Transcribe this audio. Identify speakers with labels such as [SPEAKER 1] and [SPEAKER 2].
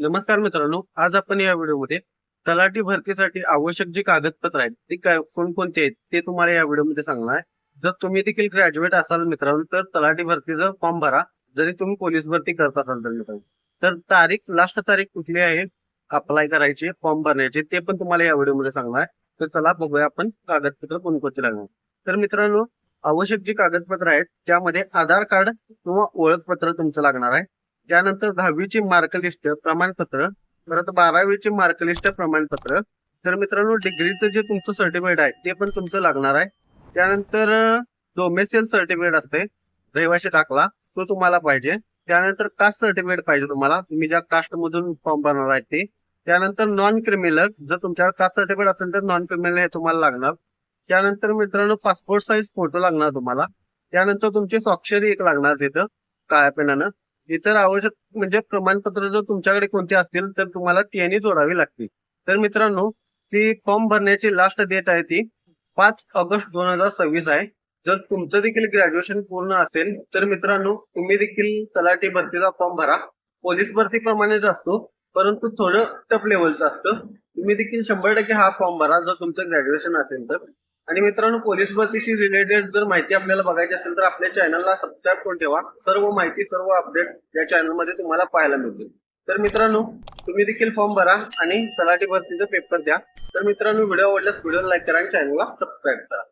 [SPEAKER 1] नमस्कार मित्रांनो, आज आपण या व्हिडिओमध्ये तलाठी भरतीसाठी आवश्यक जी कागदपत्र आहेत ती काय कोणकोणती आहेत ते तुम्हाला या व्हिडिओमध्ये सांगणार आहे. जर तुम्ही देखील ग्रॅज्युएट असाल मित्रांनो तर तलाठी भरतीचं फॉर्म भरा. जरी तुम्ही पोलीस भरती करत असाल तर मित्रांनो, तर लास्ट तारीख कुठली आहे अप्लाय करायची फॉर्म भरण्याची ते पण तुम्हाला या व्हिडिओमध्ये सांगणार आहे. तर चला बघूया आपण कागदपत्र कोणकोणती लागणार. तर मित्रांनो, आवश्यक जी कागदपत्र आहेत त्यामध्ये आधार कार्ड किंवा ओळखपत्र तुमचं लागणार आहे. त्यानंतर 10वीची मार्कलिस्ट प्रमाणपत्र, परत 12वीची मार्कलिस्ट प्रमाणपत्र. तर मित्रांनो, डिग्रीचं जे तुमचं सर्टिफिकेट आहे ते पण तुमचं लागणार आहे. त्यानंतर डोमेसियल सर्टिफिकेट असते, रहिवासी दाखला, तो तुम्हाला पाहिजे. त्यानंतर कास्ट सर्टिफिकेट पाहिजे तुम्हाला, तुम्ही ज्या कास्ट मधून फॉर्म भरणार आहे ते. त्यानंतर नॉन क्रिमिनल, जर तुमच्याकडे कास्ट सर्टिफिकेट असेल तर नॉन क्रिमिनल हे तुम्हाला लागणार. त्यानंतर मित्रांनो, पासपोर्ट साईज फोटो लागणार तुम्हाला. त्यानंतर तुमची स्वाक्षरी एक लागणार तिथं काळ्या पेनानं. इतर आवश्यक म्हणजे प्रमाणपत्र जर तुमच्याकडे कोणते असतील तर तुम्हाला ती जोडावी लागतील. तर मित्रांनो, ती फॉर्म भरण्याची लास्ट डेट आहे ती 5 ऑगस्ट 2026 आहे. जर तुमचं देखील ग्रॅज्युएशन पूर्ण असेल तर मित्रांनो तुम्ही देखील तलाठी भरतीचा फॉर्म भरा. पोलीस भरतीप्रमाणेच असतो, परंतु थोडं टफ लेवलचं असतं. तुम्ही देखील 100% हा फॉर्म भरा जर तुमचं ग्रॅज्युएशन असेल तर. आणि मित्रांनो, पोलीस भरतीशी रिलेटेड जर माहिती आपल्याला बघायची असेल तर आपल्या चॅनलला सबस्क्राईब करून ठेवा. सर्व माहिती, सर्व अपडेट या चॅनलमध्ये तुम्हाला पाहायला मिळतील. तर मित्रांनो, तुम्ही देखील फॉर्म भरा आणि तलाठी भरतीचा पेपर द्या. तर मित्रांनो, व्हिडिओ आवडल्यास व्हिडिओला लाईक करा आणि चॅनलला सबस्क्राईब करा.